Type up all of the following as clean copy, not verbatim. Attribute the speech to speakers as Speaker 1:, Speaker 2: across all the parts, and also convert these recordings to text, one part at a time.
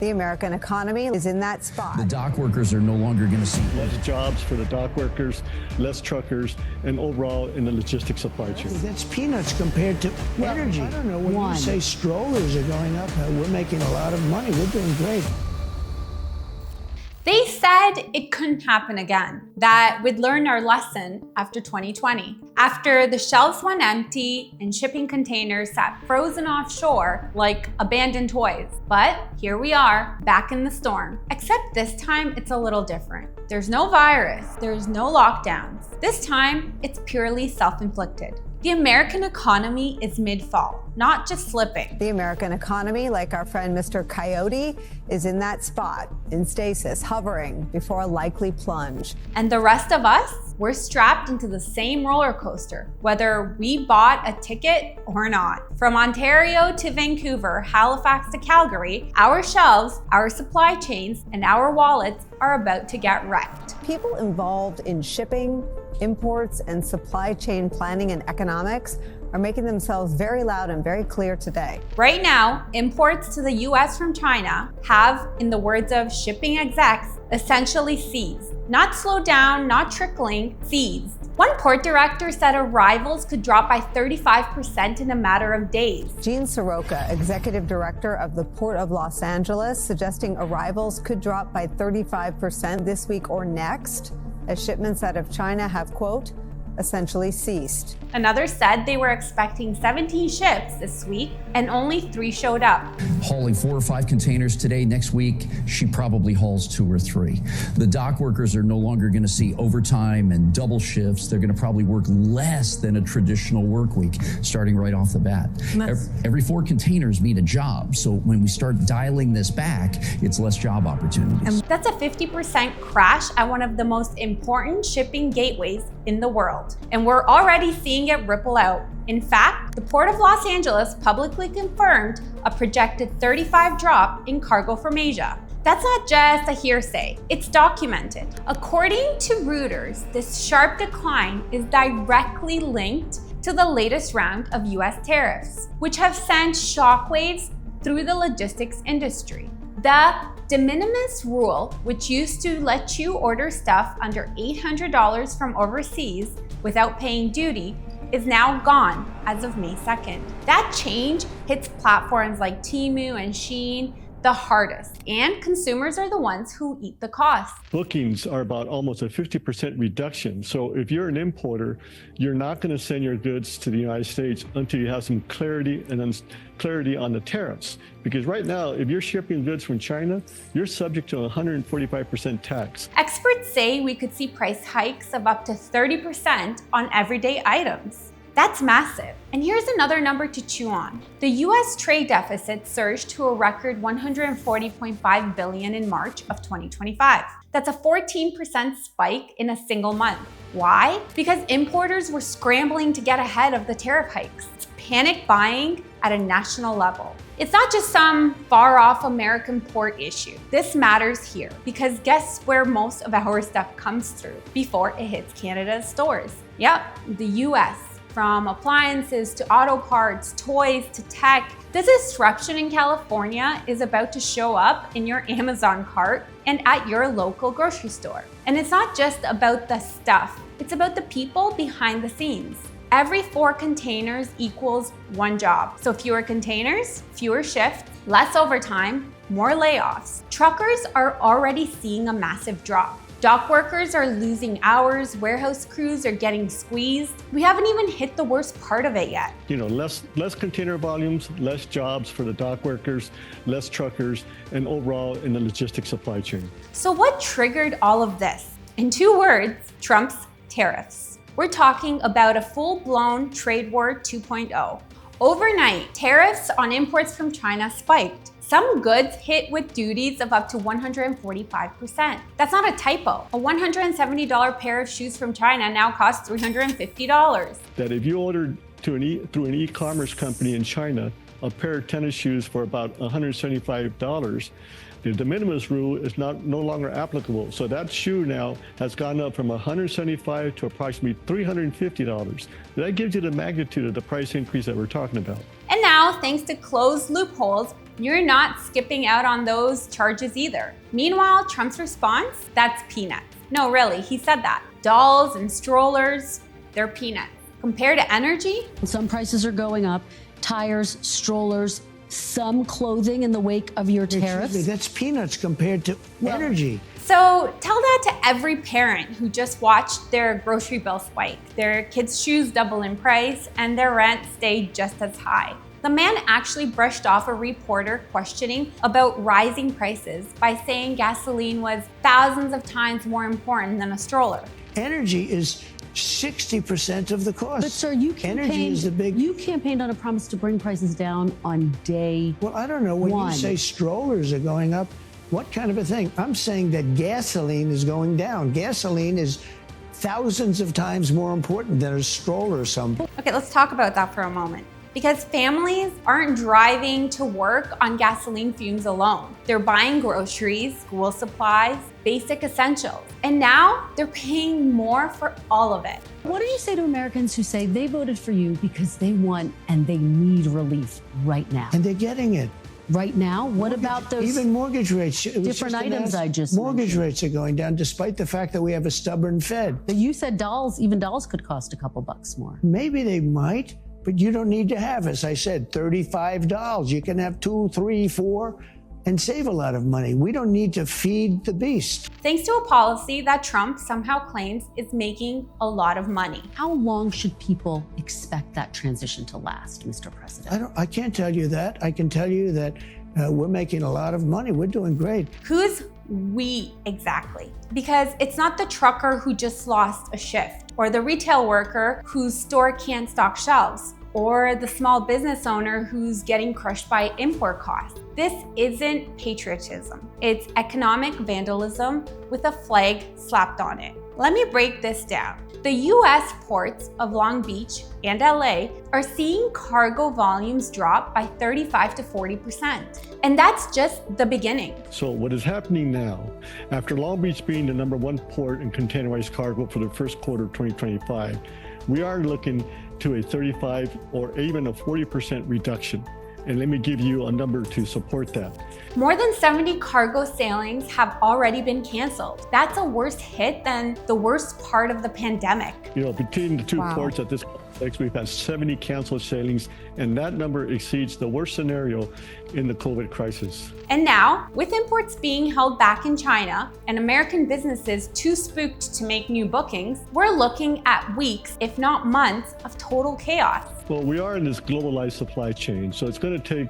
Speaker 1: The American economy is in that spot.
Speaker 2: The dock workers are no longer going to see
Speaker 3: less jobs for the dock workers, less truckers, and overall in the logistics supply chain.
Speaker 4: That's peanuts compared to energy. I don't know, when you say strollers are going up, we're making a lot of money. We're doing great.
Speaker 5: They said it couldn't happen again, that we'd learn our lesson after 2020. After the shelves went empty and shipping containers sat frozen offshore like abandoned toys. But here we are, back in the storm. Except this time it's a little different. There's no virus, there's no lockdowns. This time it's purely self-inflicted. The American economy is mid-fall, not just slipping.
Speaker 1: The American economy, like our friend Mr. Coyote, is in that spot, in stasis, hovering before a likely plunge.
Speaker 5: And the rest of us, we're strapped into the same roller coaster, whether we bought a ticket or not. From Ontario to Vancouver, Halifax to Calgary, our shelves, our supply chains, and our wallets are about to get wrecked.
Speaker 1: People involved in shipping, imports, and supply chain planning and economics are making themselves very loud and very clear today.
Speaker 5: Right now, imports to the US from China have, in the words of shipping execs, essentially seized. Not slowed down, not trickling, seized. One port director said arrivals could drop by 35% in a matter of days.
Speaker 1: Jean Soroka, executive director of the Port of Los Angeles, suggesting arrivals could drop by 35% this week or next, as shipments out of China have, quote, essentially ceased.
Speaker 5: Another said they were expecting 17 ships this week and only 3 showed up.
Speaker 2: hauling 4 or 5 containers today. Next week, she probably hauls 2 or 3. The dock workers are no longer going to see overtime and double shifts. They're going to probably work less than a traditional work week, starting right off the bat. Every 4 containers mean a job. So when we start dialing this back, it's less job opportunities.
Speaker 5: That's a 50% crash at one of the most important shipping gateways in the world. And we're already seeing it ripple out. In fact, the Port of Los Angeles publicly confirmed a projected 35 drop in cargo from Asia. That's not just a hearsay, it's documented. According to Reuters, this sharp decline is directly linked to the latest round of US tariffs, which have sent shockwaves through the logistics industry. The de minimis rule, which used to let you order stuff under $800 from overseas without paying duty, is now gone as of May 2nd. That change hits platforms like Temu and Shein the hardest, and consumers are the ones who eat the cost.
Speaker 3: Bookings are about almost a 50% reduction. So if you're an importer, you're not going to send your goods to the United States until you have some clarity and then clarity on the tariffs. Because right now, if you're shipping goods from China, you're subject to a 145% tax.
Speaker 5: Experts say we could see price hikes of up to 30% on everyday items. That's massive. And here's another number to chew on. The US trade deficit surged to a record $140.5 billion in March of 2025. That's a 14% spike in a single month. Why? Because importers were scrambling to get ahead of the tariff hikes. It's panic buying at a national level. It's not just some far-off American port issue. This matters here because guess where most of our stuff comes through before it hits Canada's stores? Yep, the US. From appliances to auto parts, toys to tech, the disruption in California is about to show up in your Amazon cart and at your local grocery store. And it's not just about the stuff, it's about the people behind the scenes. Every 4 containers equals 1 job. So fewer containers, fewer shifts, less overtime, more layoffs. Truckers are already seeing a massive drop. Dock workers are losing hours, warehouse crews are getting squeezed. We haven't even hit the worst part of it yet.
Speaker 3: Less container volumes, less jobs for the dock workers, less truckers, and overall in the logistics supply chain.
Speaker 5: So what triggered all of this? In 2 words, Trump's tariffs. We're talking about a full-blown trade war 2.0. Overnight, tariffs on imports from China spiked. Some goods hit with duties of up to 145%. That's not a typo. A $170 pair of shoes from China now costs $350.
Speaker 3: That if you ordered through an e-commerce company in China, a pair of tennis shoes for about $175, the de minimis rule is no longer applicable. So that shoe now has gone up from $175 to approximately $350. That gives you the magnitude of the price increase that we're talking about.
Speaker 5: And now, thanks to closed loopholes, you're not skipping out on those charges either. Meanwhile, Trump's response, that's peanuts. No, really, he said that. Dolls and strollers, they're peanuts. Compared to energy,
Speaker 6: some prices are going up. Tires, strollers, some clothing in the wake of your tariffs.
Speaker 4: Excuse me, that's peanuts compared to energy.
Speaker 5: So tell that to every parent who just watched their grocery bill spike, their kids' shoes double in price, and their rent stayed just as high. The man actually brushed off a reporter questioning about rising prices by saying gasoline was thousands of times more important than a stroller.
Speaker 4: Energy is 60% of the cost.
Speaker 6: But sir, you
Speaker 4: energy is the big.
Speaker 6: You campaigned on a promise to bring prices down on day
Speaker 4: Well, I don't know. When
Speaker 6: one.
Speaker 4: you say strollers are going up, what kind of a thing? I'm saying that gasoline is going down. Gasoline is thousands of times more important than a stroller or something.
Speaker 5: Okay, let's talk about that for a moment. Because families aren't driving to work on gasoline fumes alone. They're buying groceries, school supplies, basic essentials. And now they're paying more for all of it.
Speaker 6: What do you say to Americans who say they voted for you because they want and they need relief right now?
Speaker 4: And they're getting it.
Speaker 6: Right now? What about those
Speaker 4: even mortgage rates?
Speaker 6: different items I just
Speaker 4: Mortgage
Speaker 6: mentioned?
Speaker 4: rates are going down despite the fact that we have a stubborn Fed.
Speaker 6: But you said dolls, even dolls could cost a couple bucks more.
Speaker 4: Maybe they might, but you don't need to have, as I said, $35. You can have 2, 3, 4 and save a lot of money. We don't need to feed the beast.
Speaker 5: Thanks to a policy that Trump somehow claims is making a lot of money.
Speaker 6: How long should people expect that transition to last, Mr. President?
Speaker 4: I can't tell you that. I can tell you that we're making a lot of money. We're doing great.
Speaker 5: Who's we exactly? Because it's not the trucker who just lost a shift, or the retail worker whose store can't stock shelves, or the small business owner who's getting crushed by import costs. This isn't patriotism. It's economic vandalism with a flag slapped on it. Let me break this down. The US ports of Long Beach and LA are seeing cargo volumes drop by 35 to 40%. And that's just the beginning.
Speaker 3: So what is happening now, after Long Beach being the #1 port in containerized cargo for the first quarter of 2025, we are looking to a 35 or even a 40% reduction. And let me give you a number to support that.
Speaker 5: More than 70 cargo sailings have already been canceled. That's a worse hit than the worst part of the pandemic.
Speaker 3: You know, between the two ports at this complex, we've had 70 canceled sailings, and that number exceeds the worst scenario in the COVID crisis.
Speaker 5: And now, with imports being held back in China and American businesses too spooked to make new bookings, we're looking at weeks, if not months, of total chaos.
Speaker 3: Well, we are in this globalized supply chain, so it's going to take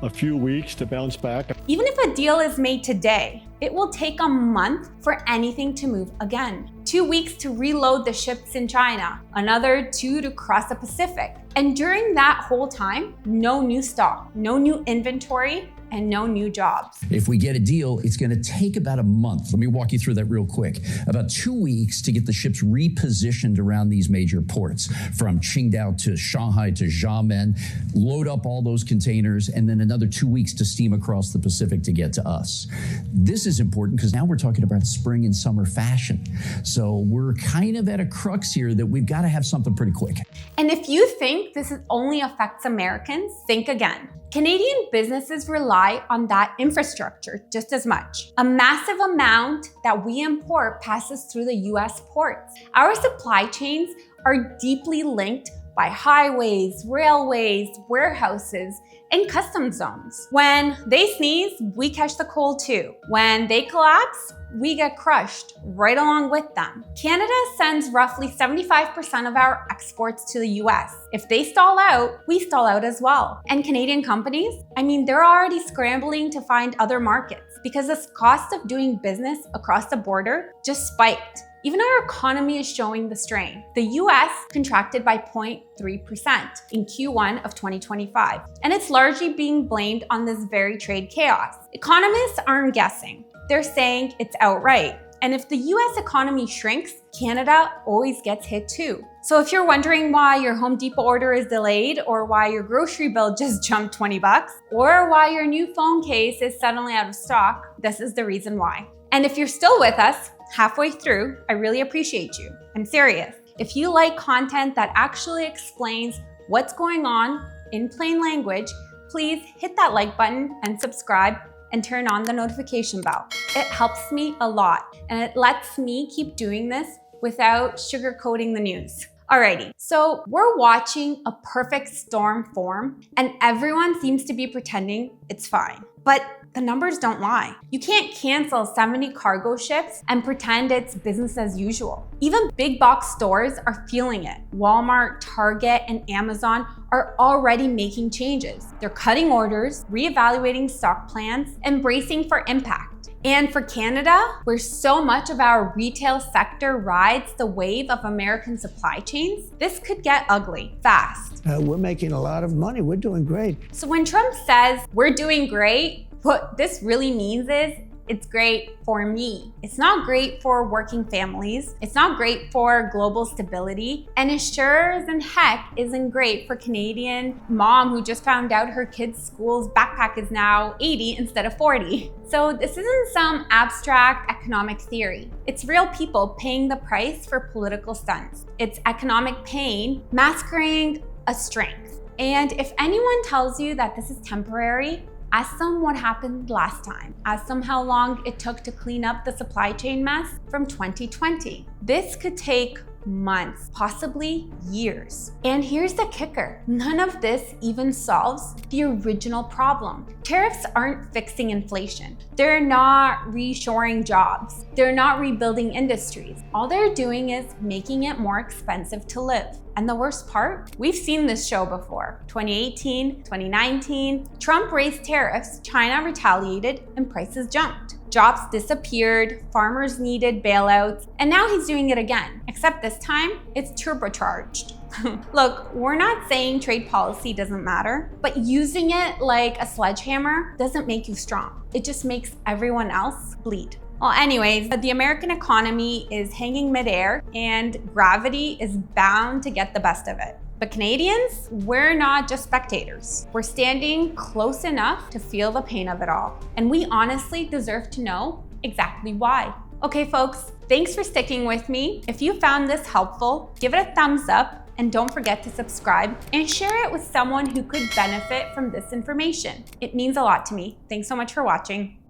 Speaker 3: a few weeks to bounce back.
Speaker 5: Even if a deal is made today, it will take a month for anything to move again. 2 weeks to reload the ships in China, another 2 to cross the Pacific. And during that whole time, no new stock, no new inventory, and no new jobs.
Speaker 2: If we get a deal, it's going to take about a month. Let me walk you through that real quick. About 2 weeks to get the ships repositioned around these major ports, from Qingdao to Shanghai to Xiamen, load up all those containers, and then another 2 weeks to steam across the Pacific to get to us. This is important because now we're talking about spring and summer fashion. So we're kind of at a crux here that we've got to have something pretty quick.
Speaker 5: And if you think this only affects Americans, think again. Canadian businesses rely on that infrastructure just as much. A massive amount that we import passes through the US ports. Our supply chains are deeply linked by highways, railways, warehouses, and customs zones. When they sneeze, we catch the cold too. When they collapse, we get crushed right along with them. Canada sends roughly 75% of our exports to the US. If they stall out, we stall out as well. And Canadian companies, they're already scrambling to find other markets because the cost of doing business across the border just spiked. Even our economy is showing the strain. The US contracted by 0.3% in Q1 of 2025, and it's largely being blamed on this very trade chaos. Economists aren't guessing. They're saying it's outright. And if the US economy shrinks, Canada always gets hit too. So if you're wondering why your Home Depot order is delayed, or why your grocery bill just jumped $20, or why your new phone case is suddenly out of stock, this is the reason why. And if you're still with us halfway through, I really appreciate you. I'm serious. If you like content that actually explains what's going on in plain language, please hit that like button and subscribe and turn on the notification bell. It helps me a lot and it lets me keep doing this without sugarcoating the news. Alrighty, so we're watching a perfect storm form and everyone seems to be pretending it's fine. But the numbers don't lie. You can't cancel 70 cargo ships and pretend it's business as usual. Even big box stores are feeling it. Walmart, Target, and Amazon are already making changes. They're cutting orders, reevaluating stock plans, and bracing for impact. And for Canada, where so much of our retail sector rides the wave of American supply chains, this could get ugly fast.
Speaker 4: We're making a lot of money. We're doing great.
Speaker 5: So when Trump says we're doing great, what this really means is it's great for me. It's not great for working families. It's not great for global stability. And it sure as in heck isn't great for Canadian mom who just found out her kid's school's backpack is now 80 instead of 40. So this isn't some abstract economic theory. It's real people paying the price for political stunts. It's economic pain masquerading as strength. And if anyone tells you that this is temporary, ask them what happened last time. Ask them how long it took to clean up the supply chain mess from 2020. This could take months, possibly years. And here's the kicker. None of this even solves the original problem. Tariffs aren't fixing inflation. They're not reshoring jobs. They're not rebuilding industries. All they're doing is making it more expensive to live. And the worst part, we've seen this show before. 2018, 2019, Trump raised tariffs, China retaliated, and prices jumped. Jobs disappeared, farmers needed bailouts, and now he's doing it again, except this time it's turbocharged. Look, we're not saying trade policy doesn't matter, but using it like a sledgehammer doesn't make you strong. It just makes everyone else bleed. Well, anyways, the American economy is hanging midair and gravity is bound to get the best of it. But Canadians, we're not just spectators. We're standing close enough to feel the pain of it all. And we honestly deserve to know exactly why. Okay, folks, thanks for sticking with me. If you found this helpful, give it a thumbs up and don't forget to subscribe and share it with someone who could benefit from this information. It means a lot to me. Thanks so much for watching.